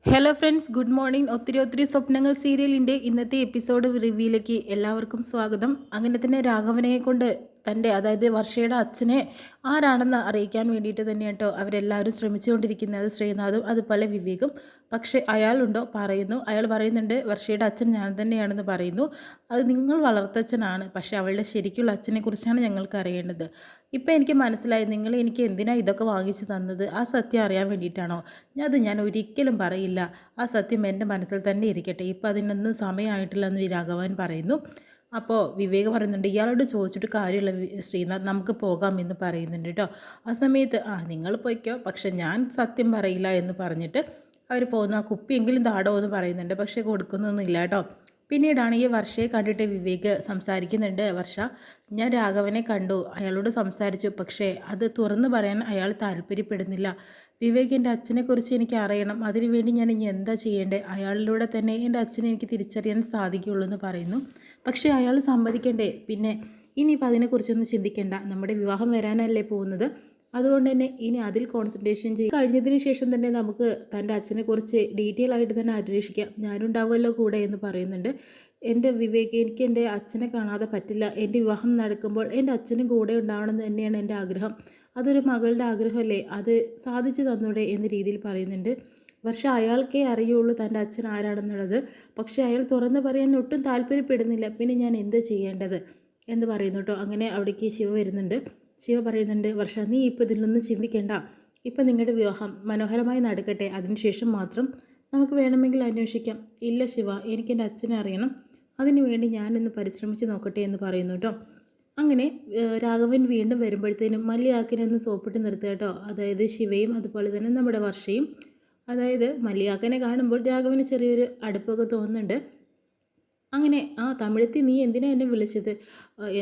Hello friends, good morning. ഒത്തിരി സ്വപ്നങ്ങൾ സീരിയലിൻ്റെ ഇന്നത്തെ എപ്പിസോഡ് റിവ്യൂയിലേക്ക് എല്ലാവർക്കും സ്വാഗതം. അങ്ങനെ തന്നെ രാഘവനെ കൊണ്ട് തൻ്റെ, അതായത് വർഷയുടെ അച്ഛനെ ആരാണെന്ന് അറിയിക്കാൻ വേണ്ടിയിട്ട് തന്നെ കേട്ടോ അവരെല്ലാവരും ശ്രമിച്ചുകൊണ്ടിരിക്കുന്നത്, ശ്രീനാഥും അതുപോലെ വിവേകും. പക്ഷേ അയാളുണ്ടോ അയാൾ പറയുന്നുണ്ട് വർഷയുടെ അച്ഛൻ ഞാൻ തന്നെയാണെന്ന് പറയുന്നു. അത് നിങ്ങൾ വളർത്തച്ഛനാണ്, പക്ഷേ അവളുടെ ശരിക്കുള്ള അച്ഛനെക്കുറിച്ചാണ് ഞങ്ങൾക്ക് അറിയേണ്ടത്. ഇപ്പം എനിക്ക് മനസ്സിലായി നിങ്ങൾ എനിക്ക് എന്തിനാണ് ഇതൊക്കെ വാങ്ങിച്ചു തന്നത്. ആ സത്യം അറിയാൻ വേണ്ടിയിട്ടാണോ? ഞാൻ ഒരിക്കലും പറയില്ല. ആ സത്യം എൻ്റെ മനസ്സിൽ തന്നെ ഇരിക്കട്ടെ. ഇപ്പം അതിനൊന്നും സമയമായിട്ടില്ല എന്ന് രാഘവൻ പറയുന്നു. അപ്പോൾ വിവേക് പറയുന്നുണ്ട് ഇയാളോട് ചോദിച്ചിട്ട് കാര്യമുള്ള ശ്രീനാഥ്, നമുക്ക് പോകാം എന്ന് പറയുന്നുണ്ട് കേട്ടോ. ആ സമയത്ത് നിങ്ങൾ പോയിക്കോ, പക്ഷെ ഞാൻ സത്യം പറയില്ല എന്ന് പറഞ്ഞിട്ട് അവർ പോകുന്നു. ആ കുപ്പിയെങ്കിലും താടോ എന്ന് പറയുന്നുണ്ട്, പക്ഷേ കൊടുക്കുന്നൊന്നുമില്ല കേട്ടോ. പിന്നീടാണ് ഈ വർഷയെ കണ്ടിട്ട് വിവേക് സംസാരിക്കുന്നുണ്ട്. വർഷ, ഞാൻ രാഘവനെ കണ്ടു, അയാളോട് സംസാരിച്ചു, പക്ഷേ അത് തുറന്നു പറയാൻ അയാൾ താല്പര്യപ്പെടുന്നില്ല. വിവേകിൻ്റെ അച്ഛനെക്കുറിച്ച് എനിക്ക് അറിയണം, അതിനുവേണ്ടി ഞാൻ ഇനി എന്താ ചെയ്യേണ്ടത്? അയാളിലൂടെ തന്നെ എൻ്റെ അച്ഛനെ എനിക്ക് തിരിച്ചറിയാൻ സാധിക്കുകയുള്ളൂ എന്ന് പറയുന്നു. പക്ഷേ അയാൾ സമ്മതിക്കണ്ടേ? പിന്നെ ഇനിയിപ്പോൾ അതിനെക്കുറിച്ചൊന്നും ചിന്തിക്കേണ്ട, നമ്മുടെ വിവാഹം വരാനല്ലേ പോകുന്നത്, അതുകൊണ്ട് തന്നെ ഇനി അതിൽ കോൺസെൻട്രേഷൻ ചെയ്യും. കഴിഞ്ഞതിന് ശേഷം തന്നെ നമുക്ക് തൻ്റെ അച്ഛനെക്കുറിച്ച് ഡീറ്റെയിൽ ആയിട്ട് തന്നെ അന്വേഷിക്കാം, ഞാനുണ്ടാവുമല്ലോ കൂടെ എന്ന് പറയുന്നുണ്ട്. എൻ്റെ വിവേക്, എനിക്ക് എൻ്റെ അച്ഛനെ കാണാതെ പറ്റില്ല. എൻ്റെ വിവാഹം നടക്കുമ്പോൾ എൻ്റെ അച്ഛനും കൂടെ ഉണ്ടാവണമെന്ന് തന്നെയാണ് എൻ്റെ ആഗ്രഹം. അതൊരു മകളുടെ ആഗ്രഹമല്ലേ, അത് സാധിച്ചു തന്നൂടെ എന്ന രീതിയിൽ പറയുന്നുണ്ട്. പക്ഷെ അയാൾക്കേ അറിയുള്ളൂ തൻ്റെ അച്ഛൻ ആരാണെന്നുള്ളത്. പക്ഷേ അയാൾ തുറന്നു പറയാൻ ഒട്ടും താല്പര്യപ്പെടുന്നില്ല. പിന്നെ ഞാൻ എന്ത് ചെയ്യേണ്ടത് എന്ന് പറയുന്നു കേട്ടോ. അങ്ങനെ അവിടേക്ക് ശിവ വരുന്നുണ്ട്. ശിവ പറയുന്നുണ്ട് വർഷ, നീ ഇപ്പോൾ ഇതിലൊന്നും ചിന്തിക്കേണ്ട. ഇപ്പം നിങ്ങളുടെ വിവാഹം മനോഹരമായി നടക്കട്ടെ, അതിനുശേഷം മാത്രം നമുക്ക് വേണമെങ്കിൽ അന്വേഷിക്കാം. ഇല്ല ശിവ, എനിക്ക് എൻ്റെ അച്ഛനെ അറിയണം, അതിനു വേണ്ടി ഞാനൊന്ന് പരിശ്രമിച്ച് നോക്കട്ടെ എന്ന് പറയുന്നു കേട്ടോ. അങ്ങനെ രാഘവൻ വീണ്ടും വരുമ്പോഴത്തേനും മല്ലിയാക്കിനെ ഒന്ന് സോപ്പിട്ട് നിർത്തുക കേട്ടോ. അതായത് ശിവയും അതുപോലെ തന്നെ നമ്മുടെ വർഷയും. അതായത് മല്ലിയാക്കനെ കാണുമ്പോൾ രാഘവന് ചെറിയൊരു അടുപ്പൊക്കെ തോന്നുന്നുണ്ട്. അങ്ങനെ തമിഴത്തി, നീ എന്തിനാ എന്നെ വിളിച്ചത്?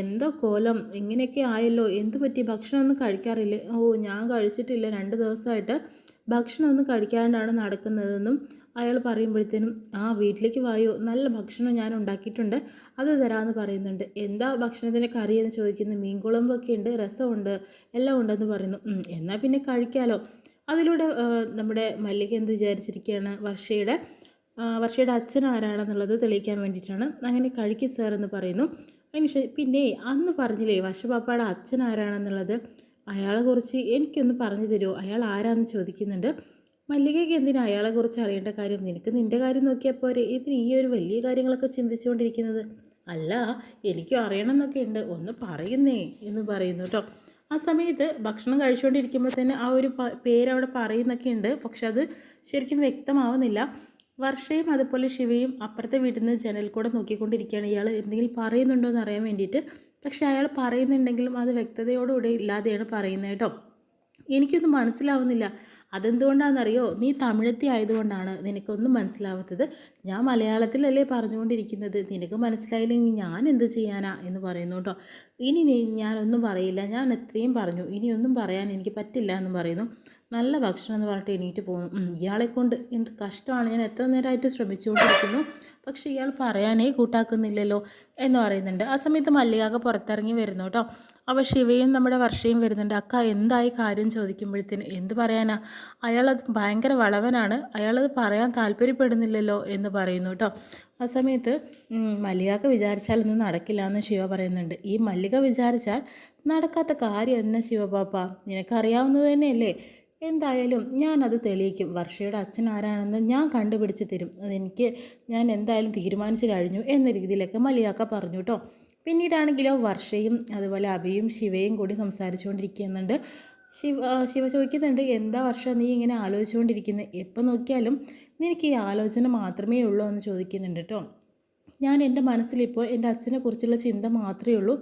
എന്തോ കോലം, ഇങ്ങനെയൊക്കെ ആയല്ലോ, എന്ത് പറ്റി? ഭക്ഷണമൊന്നും കഴിക്കാറില്ലേ? ഞാൻ കഴിച്ചിട്ടില്ല, 2 ദിവസമായിട്ട് ഭക്ഷണമൊന്നും കഴിക്കാണ്ടാണ് നടക്കുന്നതെന്നും അയാൾ പറയുമ്പോഴത്തേനും വീട്ടിലേക്ക് വായോ, നല്ല ഭക്ഷണം ഞാൻ ഉണ്ടാക്കിയിട്ടുണ്ട്, അത് തരാമെന്ന് പറയുന്നുണ്ട്. എന്താ ഭക്ഷണത്തിൻ്റെ കറി എന്ന് ചോദിക്കുന്നു. മീൻകുളമ്പൊക്കെ ഉണ്ട്, രസമുണ്ട്, എല്ലാം ഉണ്ടെന്ന് പറയുന്നു. എന്നാൽ പിന്നെ കഴിക്കാമല്ലോ. അതിലൂടെ നമ്മുടെ മല്ലിക എന്ത് വിചാരിച്ചിരിക്കുകയാണ്, വർഷയുടെ അച്ഛൻ ആരാണെന്നുള്ളത് തെളിയിക്കാൻ വേണ്ടിയിട്ടാണ്. അങ്ങനെ കഴിക്കും സാർ എന്ന് പറയുന്നു. അതിന് പിന്നെ അന്ന് പറഞ്ഞില്ലേ വർഷപാപ്പയുടെ അച്ഛൻ ആരാണെന്നുള്ളത്, അയാളെക്കുറിച്ച് എനിക്കൊന്ന് പറഞ്ഞു തരുമോ, അയാൾ ആരാന്ന് ചോദിക്കുന്നുണ്ട്. മല്ലികയ്ക്ക് എന്തിനാ അയാളെക്കുറിച്ച് അറിയേണ്ട കാര്യം? നിനക്ക് നിൻ്റെ കാര്യം നോക്കിയാൽ പോരെ, ഇതിന് ഈ ഒരു വലിയ കാര്യങ്ങളൊക്കെ ചിന്തിച്ചുകൊണ്ടിരിക്കുന്നത്? അല്ല, എനിക്കും അറിയണം എന്നൊക്കെ ഉണ്ട്, ഒന്ന് പറയുന്നേ എന്ന് പറയുന്നു കേട്ടോ. ആ സമയത്ത് ഭക്ഷണം കഴിച്ചുകൊണ്ടിരിക്കുമ്പോൾ തന്നെ ആ ഒരു പേരവിടെ പറയുന്നൊക്കെ ഉണ്ട്, പക്ഷെ അത് ശരിക്കും വ്യക്തമാവുന്നില്ല. വർഷയും അതുപോലെ ശിവയും അപ്പുറത്തെ വീട്ടിൽ നിന്ന് ജനൽ കൂടെ നോക്കിക്കൊണ്ടിരിക്കുകയാണ്, ഇയാൾ എന്തെങ്കിലും പറയുന്നുണ്ടോ എന്ന് അറിയാൻ വേണ്ടിയിട്ട്. പക്ഷെ അയാൾ പറയുന്നുണ്ടെങ്കിലും അത് വ്യക്തതയോടുകൂടി ഇല്ലാതെയാണ് പറയുന്നത് കേട്ടോ. എനിക്കൊന്നും മനസ്സിലാവുന്നില്ല. അതെന്തുകൊണ്ടാണെന്നറിയോ? നീ തമിഴത്തി ആയതുകൊണ്ടാണ് നിനക്കൊന്നും മനസ്സിലാവാത്തത്. ഞാൻ മലയാളത്തിലല്ലേ പറഞ്ഞുകൊണ്ടിരിക്കുന്നത്, നിനക്ക് മനസ്സിലായില്ലെങ്കിൽ ഞാൻ എന്ത് ചെയ്യാനാ എന്ന് പറയുന്നു കേട്ടോ. ഇനി ഞാനൊന്നും പറയില്ല, ഞാൻ എത്രയും പറഞ്ഞു, ഇനിയൊന്നും പറയാൻ എനിക്ക് പറ്റില്ല എന്ന് പറയുന്നു. നല്ല ഭക്ഷണം എന്ന് പറഞ്ഞിട്ട് എണീറ്റ് പോകുന്നു. ഇയാളെക്കൊണ്ട് എന്ത് കഷ്ടമാണ്, ഞാൻ എത്ര നേരമായിട്ട് ശ്രമിച്ചുകൊണ്ടിരിക്കുന്നു, പക്ഷേ ഇയാൾ പറയാനേ കൂട്ടാക്കുന്നില്ലല്ലോ എന്ന് പറയുന്നുണ്ട്. ആ സമയത്ത് മല്ലികാക്ക പുറത്തിറങ്ങി വരുന്നു കേട്ടോ. അപ്പോൾ ശിവയും നമ്മുടെ വർഷയും വരുന്നുണ്ട്. അക്ക എന്തായി കാര്യം ചോദിക്കുമ്പോഴത്തേന് എന്ത് പറയാനാ, അയാളത് ഭയങ്കര വളവനാണ്, അയാളത് പറയാൻ താല്പര്യപ്പെടുന്നില്ലല്ലോ എന്ന് പറയുന്നു കേട്ടോ. ആ സമയത്ത് മല്ലികാക്ക വിചാരിച്ചാലൊന്നും നടക്കില്ല എന്ന് ശിവ പറയുന്നുണ്ട്. ഈ മല്ലിക വിചാരിച്ചാൽ നടക്കാത്ത കാര്യം എന്നാ ശിവപാപ്പ, നിനക്കറിയാവുന്നത് തന്നെയല്ലേ? എന്തായാലും ഞാനത് തെളിയിക്കും. വർഷയുടെ അച്ഛൻ ആരാണെന്ന് ഞാൻ കണ്ടുപിടിച്ച് തരും. ഞാൻ എന്തായാലും തീരുമാനിച്ചു കഴിഞ്ഞു എന്ന രീതിയിലൊക്കെ മല്ലികാക്ക പറഞ്ഞു കേട്ടോ. പിന്നീടാണെങ്കിലോ വർഷയും അതുപോലെ അഭിയും ശിവയും കൂടി സംസാരിച്ചുകൊണ്ടിരിക്കുന്നുണ്ട്. ശിവ ചോദിക്കുന്നുണ്ട്, എന്താ വർഷ നീ ഇങ്ങനെ ആലോചിച്ചുകൊണ്ടിരിക്കുന്നത്? എപ്പോൾ നോക്കിയാലും നിനക്ക് ഈ ആലോചന മാത്രമേ ഉള്ളൂ എന്ന് ചോദിക്കുന്നുണ്ട് കേട്ടോ. ഞാൻ എൻ്റെ മനസ്സിലിപ്പോൾ എൻ്റെ അച്ഛനെക്കുറിച്ചുള്ള ചിന്ത മാത്രമേ ഉള്ളൂ.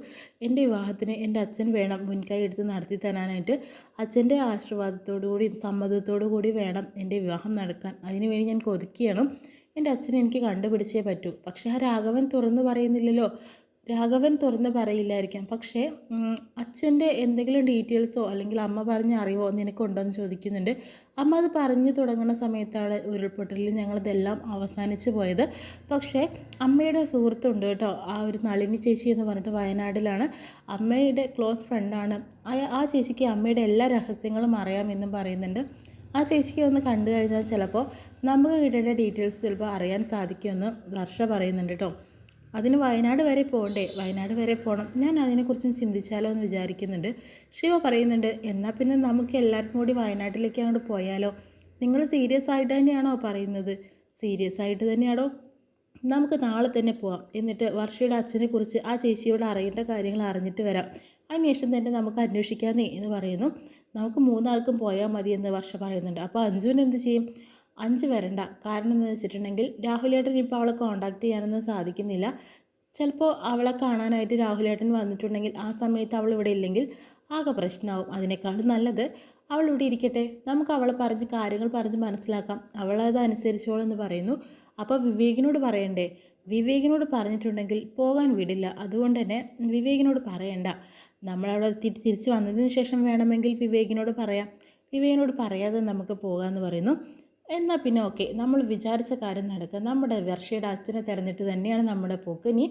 എൻ്റെ വിവാഹത്തിന് എൻ്റെ അച്ഛൻ വേണം മുൻകൈ എടുത്ത് നടത്തി തരാനായിട്ട്. അച്ഛൻ്റെ ആശീർവാദത്തോടു കൂടിയും സമ്മതത്തോടു കൂടി വേണം എൻ്റെ വിവാഹം നടക്കാൻ. അതിനുവേണ്ടി ഞാൻ കൊതിക്കുകയാണ്. എൻ്റെ അച്ഛനെ എനിക്ക് കണ്ടുപിടിച്ചേ പറ്റൂ. പക്ഷേ ആ രാഘവൻ തുറന്നു പറയുന്നില്ലല്ലോ. രാഘവൻ തുറന്ന് പറയില്ലായിരിക്കാം, പക്ഷേ അച്ഛൻ്റെ എന്തെങ്കിലും ഡീറ്റെയിൽസോ അല്ലെങ്കിൽ അമ്മ പറഞ്ഞ അറിവോ നിനക്കുണ്ടോ എന്ന് ചോദിക്കുന്നുണ്ട്. അമ്മ അത് പറഞ്ഞു തുടങ്ങുന്ന സമയത്താണ് ഉരുൾപൊട്ടലിൽ ഞങ്ങളിതെല്ലാം അവസാനിച്ചു പോയത്. പക്ഷേ അമ്മയുടെ സുഹൃത്തുണ്ട് കേട്ടോ, ആ ഒരു നളിനി ചേച്ചി എന്ന് പറഞ്ഞിട്ട് വയനാട്ടിലാണ്, അമ്മയുടെ ക്ലോസ് ഫ്രണ്ടാണ്. ആ ചേച്ചിക്ക് അമ്മയുടെ എല്ലാ രഹസ്യങ്ങളും അറിയാമെന്നും പറയുന്നുണ്ട്. ആ ചേച്ചിക്ക് ഒന്ന് കണ്ടു കഴിഞ്ഞാൽ ചിലപ്പോൾ നമുക്ക് കിട്ടേണ്ട ഡീറ്റെയിൽസ് ചിലപ്പോൾ അറിയാൻ സാധിക്കുമെന്ന് വർഷ പറയുന്നുണ്ട് കേട്ടോ. അതിന് വയനാട് വരെ പോകണ്ടേ, വയനാട് വരെ പോകണം, ഞാൻ അതിനെക്കുറിച്ചും ചിന്തിച്ചാലോ എന്ന് വിചാരിക്കുന്നുണ്ട്. ശിവ പറയുന്നുണ്ട്, എന്നാൽ പിന്നെ നമുക്ക് എല്ലാവർക്കും കൂടി വയനാട്ടിലേക്ക് അങ്ങോട്ട് പോയാലോ? നിങ്ങൾ സീരിയസ് ആയിട്ട് തന്നെയാണോ പറയുന്നത്? സീരിയസ് ആയിട്ട് തന്നെയാണോ? നമുക്ക് നാളെ തന്നെ പോവാം. എന്നിട്ട് വർഷയുടെ അച്ഛനെക്കുറിച്ച് ആ ചേച്ചിയോട് അറിയേണ്ട കാര്യങ്ങൾ അറിഞ്ഞിട്ട് വരാം. അതിനുശേഷം തന്നെ നമുക്ക് അന്വേഷിക്കാമെന്നേ എന്ന് പറയുന്നു. നമുക്ക് മൂന്നാൾക്കും പോയാൽ മതി എന്ന് വർഷ പറയുന്നുണ്ട്. അപ്പോൾ അഞ്ജുവിന് എന്ത് ചെയ്യും? അഞ്ച് വരണ്ട. കാരണം എന്ന് വെച്ചിട്ടുണ്ടെങ്കിൽ രാഹുലേട്ടൻ ഇപ്പോൾ അവളെ കോൺടാക്ട് ചെയ്യാനൊന്നും സാധിക്കുന്നില്ല. ചിലപ്പോൾ അവളെ കാണാനായിട്ട് രാഹുലേട്ടൻ വന്നിട്ടുണ്ടെങ്കിൽ ആ സമയത്ത് അവൾ ഇവിടെ ഇല്ലെങ്കിൽ ആകെ പ്രശ്നമാവും. അതിനേക്കാളും നല്ലത് അവൾ ഇവിടെ ഇരിക്കട്ടെ, നമുക്ക് അവളെ കാര്യങ്ങൾ പറഞ്ഞ് മനസ്സിലാക്കാം, അവളത് അനുസരിച്ചോളെന്ന് പറയുന്നു. അപ്പോൾ വിവേകിനോട് പറയണ്ടേ? വിവേകിനോട് പറഞ്ഞിട്ടുണ്ടെങ്കിൽ പോകാൻ വിടില്ല. അതുകൊണ്ട് തന്നെ വിവേകിനോട് പറയണ്ട. നമ്മളവിടെ തിരിച്ച് വന്നതിന് ശേഷം വേണമെങ്കിൽ വിവേകിനോട് പറയാം. വിവേകിനോട് പറയാതെ നമുക്ക് പോകാമെന്ന് പറയുന്നു. എന്നാൽ പിന്നെ ഓക്കെ, നമ്മൾ വിചാരിച്ച കാര്യം നടക്കുക. നമ്മുടെ വർഷയുടെ അച്ഛനെ തിരഞ്ഞിട്ട് തന്നെയാണ് നമ്മുടെ പോക്ക്. ഇനി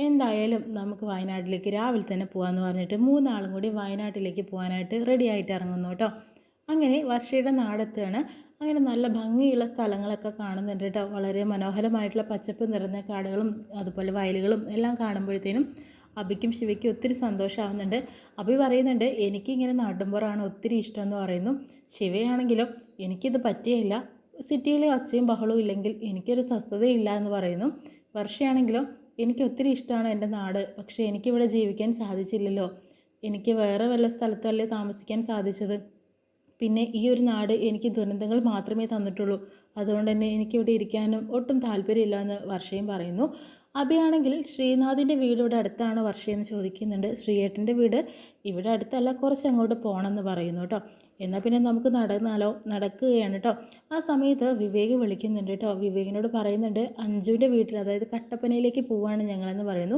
എന്തായാലും നമുക്ക് വയനാട്ടിലേക്ക് രാവിലെ തന്നെ പോകാമെന്ന് പറഞ്ഞിട്ട് മൂന്നാളും കൂടി വയനാട്ടിലേക്ക് പോകാനായിട്ട് റെഡി ആയിട്ട് ഇറങ്ങുന്നു കേട്ടോ. അങ്ങനെ വർഷയുടെ നാടെത്തുകയാണ്. അങ്ങനെ നല്ല ഭംഗിയുള്ള സ്ഥലങ്ങളൊക്കെ കാണുന്നുണ്ട് കേട്ടോ. വളരെ മനോഹരമായിട്ടുള്ള പച്ചപ്പ് നിറഞ്ഞ കാടുകളും അതുപോലെ വയലുകളും എല്ലാം കാണുമ്പോഴത്തേനും അബിക്കും ശിവയ്ക്കും ഒത്തിരി സന്തോഷമാവുന്നുണ്ട്. അബി പറയുന്നുണ്ട്, എനിക്കിങ്ങനെ നാട്ടുമ്പുറമാണ് ഒത്തിരി ഇഷ്ടമെന്ന് പറയുന്നു. ശിവയാണെങ്കിലും എനിക്കിത് പറ്റിയില്ല, സിറ്റിയിലെ ഒച്ചയും ബഹളവും ഇല്ലെങ്കിൽ എനിക്കൊരു സ്വസ്ഥതയില്ല എന്ന് പറയുന്നു. വർഷയാണെങ്കിലും എനിക്ക് ഒത്തിരി ഇഷ്ടമാണ് എൻ്റെ നാട്, പക്ഷേ എനിക്കിവിടെ ജീവിക്കാൻ സാധിച്ചില്ലല്ലോ, എനിക്ക് വേറെ വല്ല സ്ഥലത്തല്ലേ താമസിക്കാൻ സാധിച്ചത്, പിന്നെ ഈ ഒരു നാട് എനിക്ക് ദുരന്തങ്ങൾ മാത്രമേ തന്നിട്ടുള്ളൂ, അതുകൊണ്ട് തന്നെ എനിക്കിവിടെ ഇരിക്കാനും ഒട്ടും താല്പര്യമില്ല എന്ന് വർഷയും പറയുന്നു. അഭിയാണെങ്കിൽ ശ്രീനാഥിൻ്റെ വീട് ഇവിടെ അടുത്താണ് വർഷയെന്ന് ചോദിക്കുന്നുണ്ട്. ശ്രീയേട്ടൻ്റെ വീട് ഇവിടെ അടുത്തല്ല, കുറച്ച് അങ്ങോട്ട് പോകണമെന്ന് പറയുന്നു കേട്ടോ. എന്നാൽ പിന്നെ നമുക്ക് നടക്കുകയാണ് കേട്ടോ. ആ സമയത്ത് വിവേക് വിളിക്കുന്നുണ്ട് കേട്ടോ. വിവേകിനോട് പറയുന്നുണ്ട്, അഞ്ജുവിൻ്റെ വീട്ടിൽ, അതായത് കട്ടപ്പനയിലേക്ക് പോവുകയാണ് ഞങ്ങളെന്ന് പറയുന്നു.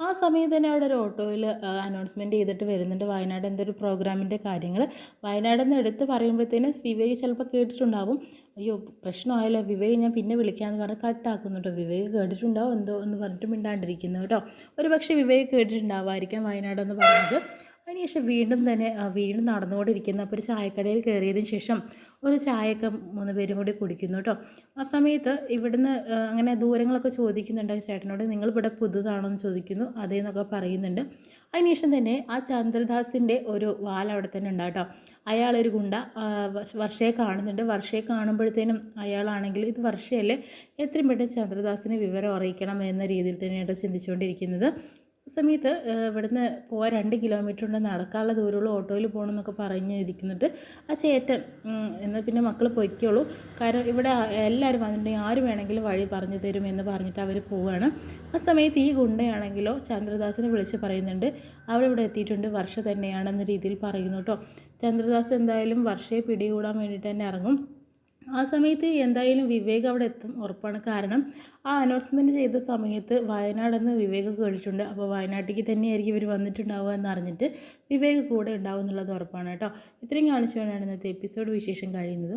ആ സമയത്ത് തന്നെ അവിടെ ഒരു ഓട്ടോയിൽ അനൗൺസ്മെൻറ്റ് ചെയ്തിട്ട് വരുന്നുണ്ട് വയനാട് എന്തൊരു പ്രോഗ്രാമിൻ്റെ കാര്യങ്ങൾ. വയനാടെന്ന് എടുത്ത് പറയുമ്പോഴത്തേനും വിവേക് ചിലപ്പോൾ കേട്ടിട്ടുണ്ടാവും. അയ്യോ പ്രശ്നമായല്ലോ, വിവേക് ഞാൻ പിന്നെ വിളിക്കാമെന്ന് പറഞ്ഞ് കട്ടാക്കുന്നു കേട്ടോ. വിവേക് കേട്ടിട്ടുണ്ടാവും എന്തോ എന്ന് പറഞ്ഞിട്ട് മിണ്ടാണ്ടിരിക്കുന്നു കേട്ടോ. ഒരു പക്ഷേ വിവേക് കേട്ടിട്ടുണ്ടാവുമായിരിക്കാം വയനാടെന്ന് പറഞ്ഞത്. അതിനുശേഷം വീണ്ടും നടന്നുകൊണ്ടിരിക്കുന്നു. അപ്പോൾ ഒരു ചായക്കടയിൽ കയറിയതിന് ശേഷം ഒരു ചായയൊക്കെ 3 പേരും കൂടി കുടിക്കുന്നു കേട്ടോ. ആ സമയത്ത് ഇവിടുന്ന് അങ്ങനെ ദൂരങ്ങളൊക്കെ ചോദിക്കുന്നുണ്ട് ചേട്ടനോട്, നിങ്ങൾ ഇവിടെ പുതുതാണോ എന്ന് ചോദിക്കുന്നു. അതേന്നൊക്കെ പറയുന്നുണ്ട്. അതിനുശേഷം തന്നെ ആ ചന്ദ്രദാസിൻ്റെ ഒരു വാൽ അവിടെ തന്നെ ഉണ്ട് കേട്ടോ. അയാളൊരു ഗുണ്ട വർഷയെ കാണുന്നുണ്ട്. വർഷയെ കാണുമ്പോഴത്തേനും അയാളാണെങ്കിൽ ഇത് വർഷയല്ലേ, എത്രയും പെട്ടെന്ന് ചന്ദ്രദാസിനെ വിവരം അറിയിക്കണം എന്ന രീതിയിൽ തന്നെയാണ് ചിന്തിച്ചുകൊണ്ടിരിക്കുന്നത്. സമയത്ത് ഇവിടുന്ന് പോകാൻ 2 കിലോമീറ്റർ ഉണ്ട്, നടക്കാനുള്ള ദൂരമുള്ള ഓട്ടോയിൽ പോകണം എന്നൊക്കെ പറഞ്ഞിരിക്കുന്നുണ്ട് ആ ചേട്ടൻ. എന്നാൽ പിന്നെ മക്കൾ പൊയ്ക്കോളൂ, കാരണം ഇവിടെ എല്ലാവരും വന്നിട്ടുണ്ടെങ്കിൽ ആര് വേണമെങ്കിലും വഴി പറഞ്ഞു തരും എന്ന് പറഞ്ഞിട്ട് അവർ പോവുകയാണ്. ആ സമയത്ത് ഈ ഗുണ്ടയാണെങ്കിലോ ചന്ദ്രദാസിനെ വിളിച്ച് പറയുന്നുണ്ട്, അവളിവിടെ എത്തിയിട്ടുണ്ട്, വർഷ തന്നെയാണെന്ന രീതിയിൽ പറയുന്നു കേട്ടോ. ചന്ദ്രദാസ് എന്തായാലും വർഷയെ പിടികൂടാൻ വേണ്ടിയിട്ട് തന്നെ ഇറങ്ങും. ആ സമയത്ത് എന്തായാലും വിവേക് അവിടെ എത്തും ഉറപ്പാണ്. കാരണം ആ അനൗൺസ്മെൻറ്റ് ചെയ്ത സമയത്ത് വയനാടെന്ന് വിവേക് കേട്ടിട്ടുണ്ട്. അപ്പോൾ വയനാട്ടിലേക്ക് തന്നെയായിരിക്കും ഇവർ വന്നിട്ടുണ്ടാവുക എന്നറിഞ്ഞിട്ട് വിവേക് കൂടെ ഉണ്ടാവും എന്നുള്ളത് ഉറപ്പാണ് കേട്ടോ. ഇത്രയും കാണിച്ചു വേണമാണ് ഇന്നത്തെ എപ്പിസോഡ് വിശേഷം കഴിയുന്നത്.